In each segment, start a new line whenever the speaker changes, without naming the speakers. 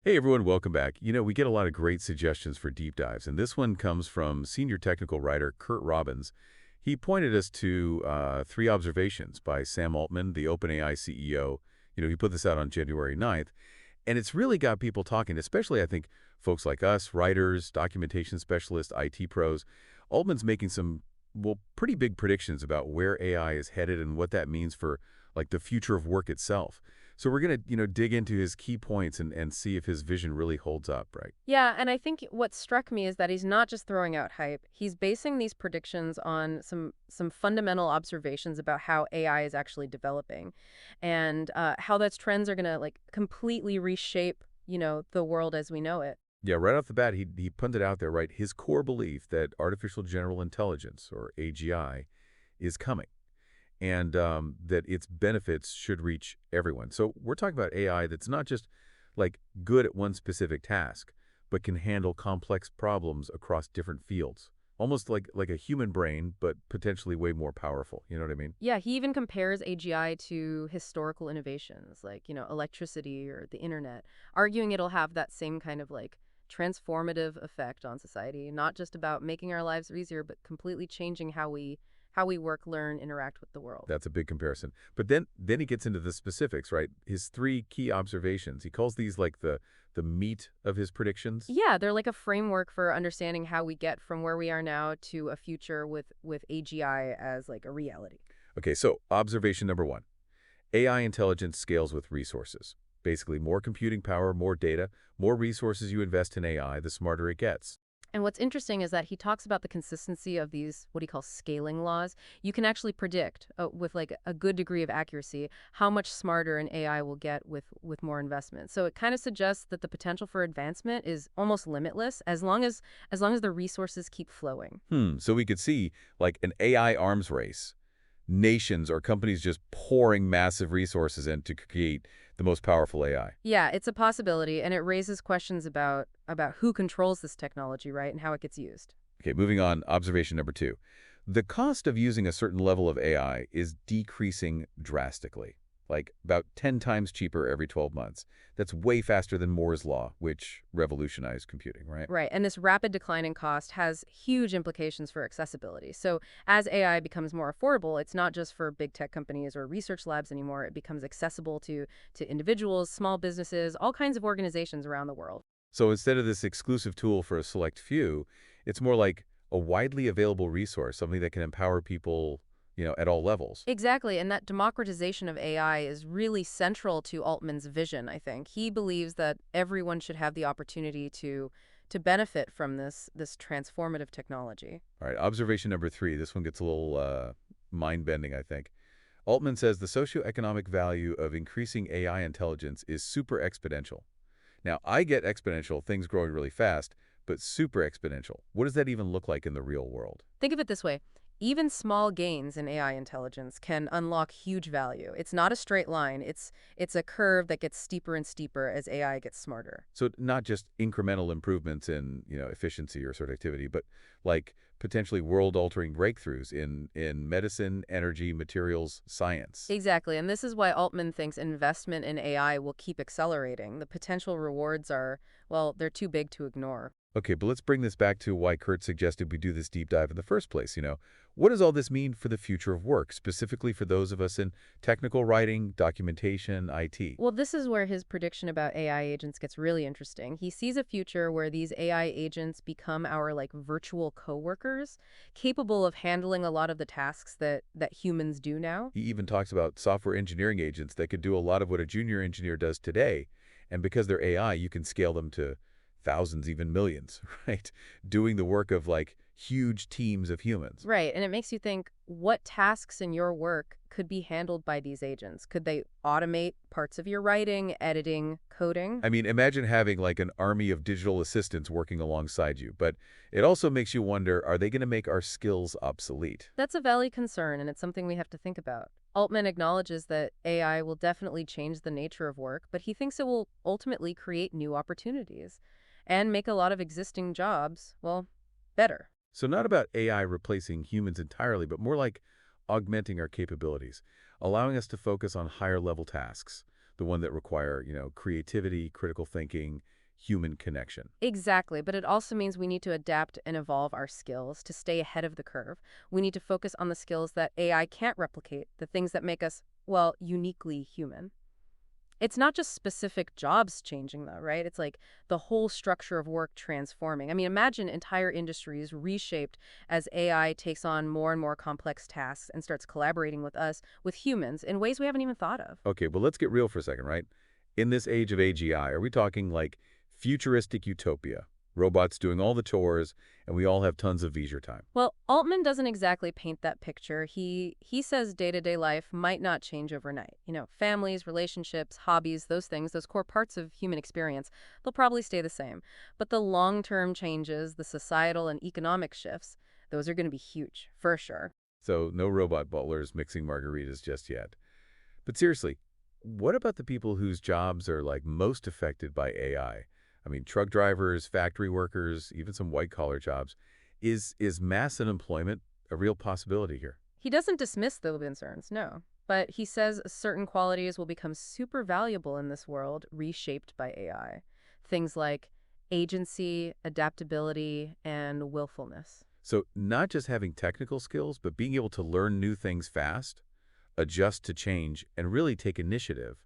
Hey everyone, welcome back. We get a lot of great suggestions for deep dives, and this one comes from senior technical writer Kurt Robbins. He pointed us to three observations by Sam Altman, the OpenAI CEO. He put this out on January 9th, and it's really got people talking, especially, I think, folks like us, writers, documentation specialists, IT pros. Altman's making some, well, pretty big predictions about where AI is headed and what that means for, like, the future of work itself. So we're going to, dig into his key points and see if his vision really holds up, right?
Yeah, and I think what struck me is that he's not just throwing out hype. He's basing these predictions on some fundamental observations about how AI is actually developing, and how those trends are gonna like completely reshape, the world as we know it.
Yeah, right off the bat, he put it out there, right? His core belief that artificial general intelligence, or AGI, is coming, and that its benefits should reach everyone. So we're talking about AI that's not just like good at one specific task, but can handle complex problems across different fields. Almost like a human brain, but potentially way more powerful. You know what I mean?
Yeah, he even compares AGI to historical innovations like, electricity or the internet, arguing it'll have that same kind of like transformative effect on society, not just about making our lives easier, but completely changing how we work, learn, interact with the world.
That's a big comparison. But then he gets into the specifics, right? His three key observations. He calls these like the meat of his predictions.
Yeah, they're like a framework for understanding how we get from where we are now to a future with AGI as like a reality.
Okay, so observation number one. AI intelligence scales with resources. Basically, more computing power, more data, more resources you invest in AI, the smarter it gets.
And what's interesting is that he talks about the consistency of these, what he calls scaling laws. You can actually predict with like a good degree of accuracy how much smarter an AI will get with more investment. So it kind of suggests that the potential for advancement is almost limitless as long as the resources keep flowing.
So we could see like an AI arms race, nations or companies just pouring massive resources in to create the most powerful AI.
Yeah, it's a possibility, and it raises questions about who controls this technology, right, and how it gets used.
Okay, moving on, observation number two. The cost of using a certain level of AI is decreasing drastically, like about 10 times cheaper every 12 months. That's way faster than Moore's Law, which revolutionized computing, right?
Right, and this rapid decline in cost has huge implications for accessibility. So as AI becomes more affordable, it's not just for big tech companies or research labs anymore. It becomes accessible to individuals, small businesses, all kinds of organizations around the world.
So instead of this exclusive tool for a select few, it's more like a widely available resource, something that can empower people, at all levels.
Exactly, and that democratization of AI is really central to Altman's vision, I think. He believes that everyone should have the opportunity to benefit from this transformative technology.
All right, observation number three. This one gets a little mind-bending, I think. Altman says the socioeconomic value of increasing AI intelligence is super exponential. Now, I get exponential, things growing really fast, but super exponential. What does that even look like in the real world?
Think of it this way. Even small gains in AI intelligence can unlock huge value. It's not a straight line. It's a curve that gets steeper and steeper as AI gets smarter.
So not just incremental improvements in, efficiency or productivity, but like potentially world-altering breakthroughs in medicine, energy, materials, science.
Exactly. And this is why Altman thinks investment in AI will keep accelerating. The potential rewards are, well, they're too big to ignore.
Okay, but let's bring this back to why Kurt suggested we do this deep dive in the first place. What does all this mean for the future of work, specifically for those of us in technical writing, documentation, IT?
Well, this is where his prediction about AI agents gets really interesting. He sees a future where these AI agents become our like virtual coworkers, capable of handling a lot of the tasks that humans do now.
He even talks about software engineering agents that could do a lot of what a junior engineer does today, and because they're AI, you can scale them to thousands, even millions, right? Doing the work of like huge teams of humans.
Right, and it makes you think what tasks in your work could be handled by these agents? Could they automate parts of your writing, editing, coding?
I mean, imagine having like an army of digital assistants working alongside you, but it also makes you wonder, are they going to make our skills obsolete?
That's a valid concern, and it's something we have to think about. Altman acknowledges that AI will definitely change the nature of work, but he thinks it will ultimately create new opportunities and make a lot of existing jobs, well, better.
So not about AI replacing humans entirely, but more like augmenting our capabilities, allowing us to focus on higher level tasks, the one that require, creativity, critical thinking, human connection.
Exactly, but it also means we need to adapt and evolve our skills to stay ahead of the curve. We need to focus on the skills that AI can't replicate, the things that make us, well, uniquely human. It's not just specific jobs changing, though, right? It's like the whole structure of work transforming. I mean, imagine entire industries reshaped as AI takes on more and more complex tasks and starts collaborating with us, with humans, in ways we haven't even thought of.
Okay, well, let's get real for a second, right? In this age of AGI, are we talking like futuristic utopia? Robots doing all the chores, and we all have tons of leisure time.
Well, Altman doesn't exactly paint that picture. He says day-to-day life might not change overnight. Families, relationships, hobbies, those things, those core parts of human experience, they'll probably stay the same. But the long-term changes, the societal and economic shifts, those are going to be huge, for sure.
So no robot butlers mixing margaritas just yet. But seriously, what about the people whose jobs are like most affected by AI? I mean, truck drivers, factory workers, even some white-collar jobs. Is mass unemployment a real possibility here?
He doesn't dismiss the concerns, no. But he says certain qualities will become super valuable in this world reshaped by AI. Things like agency, adaptability, and willfulness.
So not just having technical skills, but being able to learn new things fast, adjust to change, and really take initiative.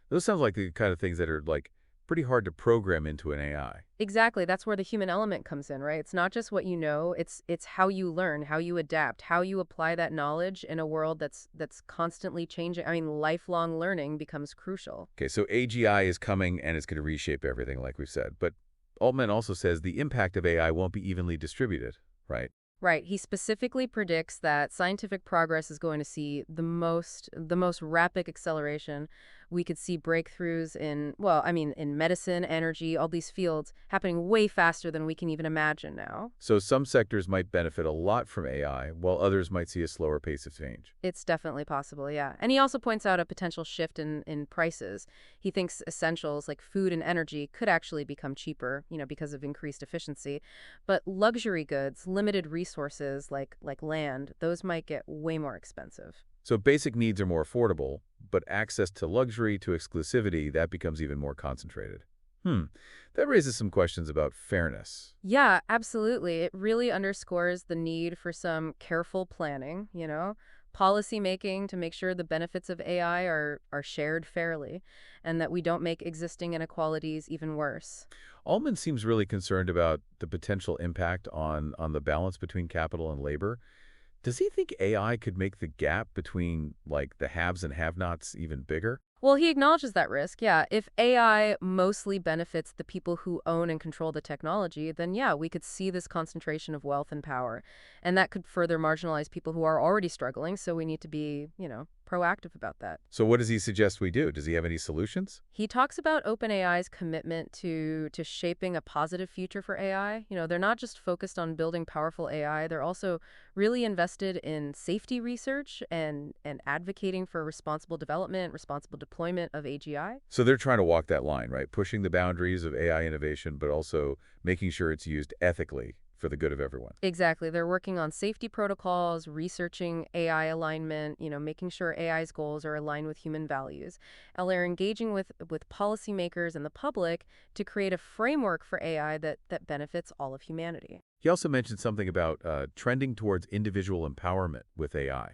Those sound like the kind of things that are like pretty hard to program into an AI.
Exactly. That's where the human element comes in, right? It's not just what you know, it's how you learn, how you adapt, how you apply that knowledge in a world that's constantly changing. I mean, lifelong learning becomes crucial.
Okay, so AGI is coming and it's going to reshape everything, like we've said. But Altman also says the impact of AI won't be evenly distributed, right?
Right. He specifically predicts that scientific progress is going to see the most rapid acceleration. We could see breakthroughs in, well, I mean, in medicine, energy, all these fields happening way faster than we can even imagine now.
So some sectors might benefit a lot from AI, while others might see a slower pace of change.
It's definitely possible, yeah. And he also points out a potential shift in prices. He thinks essentials like food and energy could actually become cheaper, because of increased efficiency. But luxury goods, limited resources like land, those might get way more expensive.
So basic needs are more affordable, but access to luxury, to exclusivity, that becomes even more concentrated. That raises some questions about fairness.
Yeah, absolutely. It really underscores the need for some careful planning, policy making to make sure the benefits of AI are shared fairly and that we don't make existing inequalities even worse.
Altman seems really concerned about the potential impact on the balance between capital and labor. Does he think AI could make the gap between, like, the haves and have-nots even bigger?
Well, he acknowledges that risk, yeah. If AI mostly benefits the people who own and control the technology, then yeah, we could see this concentration of wealth and power. And that could further marginalize people who are already struggling, so we need to be, proactive about that.
So what does he suggest we do? Does he have any solutions?
He talks about OpenAI's commitment to shaping a positive future for AI. They're not just focused on building powerful AI, they're also really invested in safety research and advocating for responsible development, responsible deployment of AGI.
So they're trying to walk that line, right? Pushing the boundaries of AI innovation, but also making sure it's used ethically for the good of everyone.
Exactly. They're working on safety protocols, researching AI alignment, making sure AI's goals are aligned with human values. And they're engaging with policymakers and the public to create a framework for AI that benefits all of humanity.
He also mentioned something about trending towards individual empowerment with AI,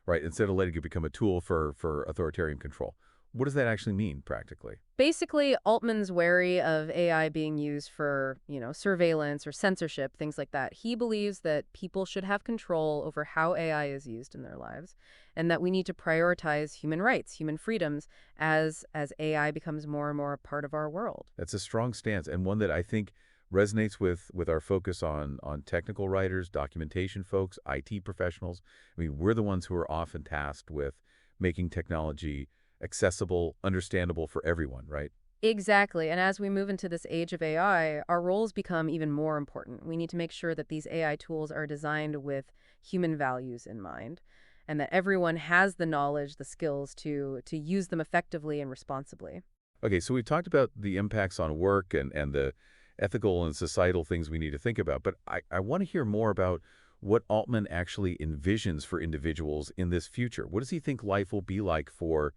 right? Instead of letting it become a tool for authoritarian control. What does that actually mean practically?
Basically, Altman's wary of AI being used for, surveillance or censorship, things like that. He believes that people should have control over how AI is used in their lives, and that we need to prioritize human rights, human freedoms, as AI becomes more and more a part of our world.
That's a strong stance, and one that I think resonates with our focus on technical writers, documentation folks, IT professionals. I mean, we're the ones who are often tasked with making technology accessible, understandable for everyone, right?
Exactly. And as we move into this age of AI, our roles become even more important. We need to make sure that these AI tools are designed with human values in mind and that everyone has the knowledge, the skills to use them effectively and responsibly.
Okay, so we've talked about the impacts on work and the ethical and societal things we need to think about, but I want to hear more about what Altman actually envisions for individuals in this future. What does he think life will be like for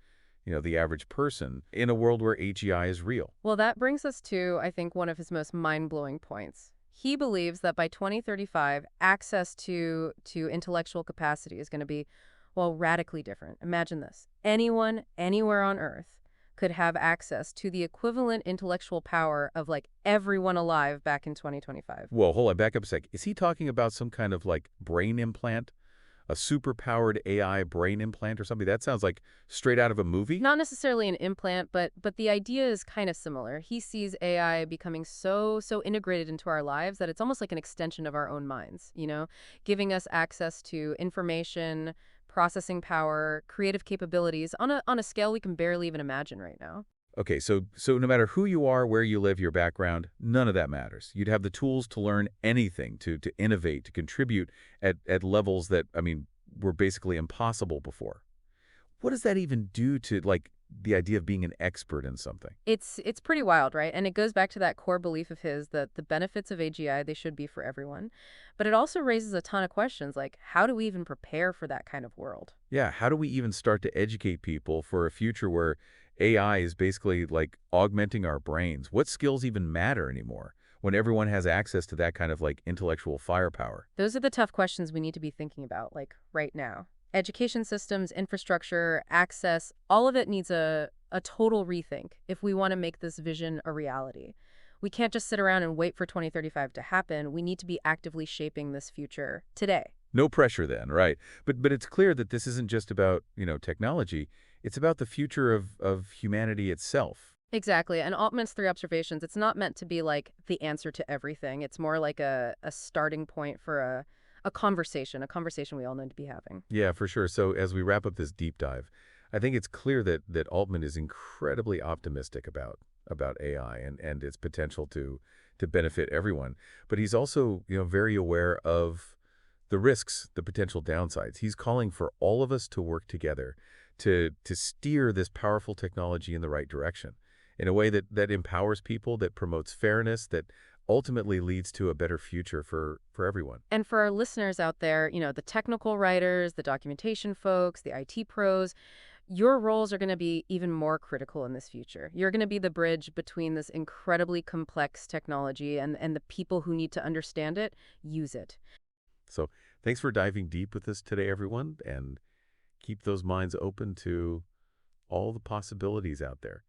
the average person in a world where AGI is real.
Well, that brings us to, I think, one of his most mind-blowing points. He believes that by 2035, access to intellectual capacity is going to be, well, radically different. Imagine this. Anyone, anywhere on Earth could have access to the equivalent intellectual power of like everyone alive back in 2025.
Whoa, hold on, back up a sec. Is he talking about some kind of like brain implant? A super-powered AI brain implant or something? That sounds like straight out of a movie.
Not necessarily an implant, but the idea is kind of similar. He sees AI becoming so integrated into our lives that it's almost like an extension of our own minds, giving us access to information, processing power, creative capabilities on a scale we can barely even imagine right now.
Okay, so no matter who you are, where you live, your background, none of that matters. You'd have the tools to learn anything, to innovate, to contribute at levels that, I mean, were basically impossible before. What does that even do to, like, the idea of being an expert in something?
It's pretty wild, right? And it goes back to that core belief of his that the benefits of AGI, they should be for everyone. But it also raises a ton of questions like how do we even prepare for that kind of world?
Yeah, how do we even start to educate people for a future where AI is basically, like, augmenting our brains? What skills even matter anymore when everyone has access to that kind of, like, intellectual firepower?
Those are the tough questions we need to be thinking about, like right now. Education systems, infrastructure, access, all of it needs a total rethink if we want to make this vision a reality. We can't just sit around and wait for 2035 to happen. We need to be actively shaping this future today.
No pressure then, right? But it's clear that this isn't just about, technology. It's about the future of humanity itself.
Exactly. And Altman's three observations, it's not meant to be like the answer to everything. It's more like a starting point for a conversation we all need to be having.
Yeah, for sure. So as we wrap up this deep dive, I think it's clear that Altman is incredibly optimistic about AI and its potential to benefit everyone. But he's also, very aware of the risks, the potential downsides. He's calling for all of us to work together to steer this powerful technology in the right direction in a way that empowers people, that promotes fairness, that ultimately leads to a better future for everyone.
And for our listeners out there, the technical writers, the documentation folks, the IT pros, your roles are going to be even more critical in this future. You're going to be the bridge between this incredibly complex technology and the people who need to understand it, use it.
So thanks for diving deep with us today, everyone, and keep those minds open to all the possibilities out there.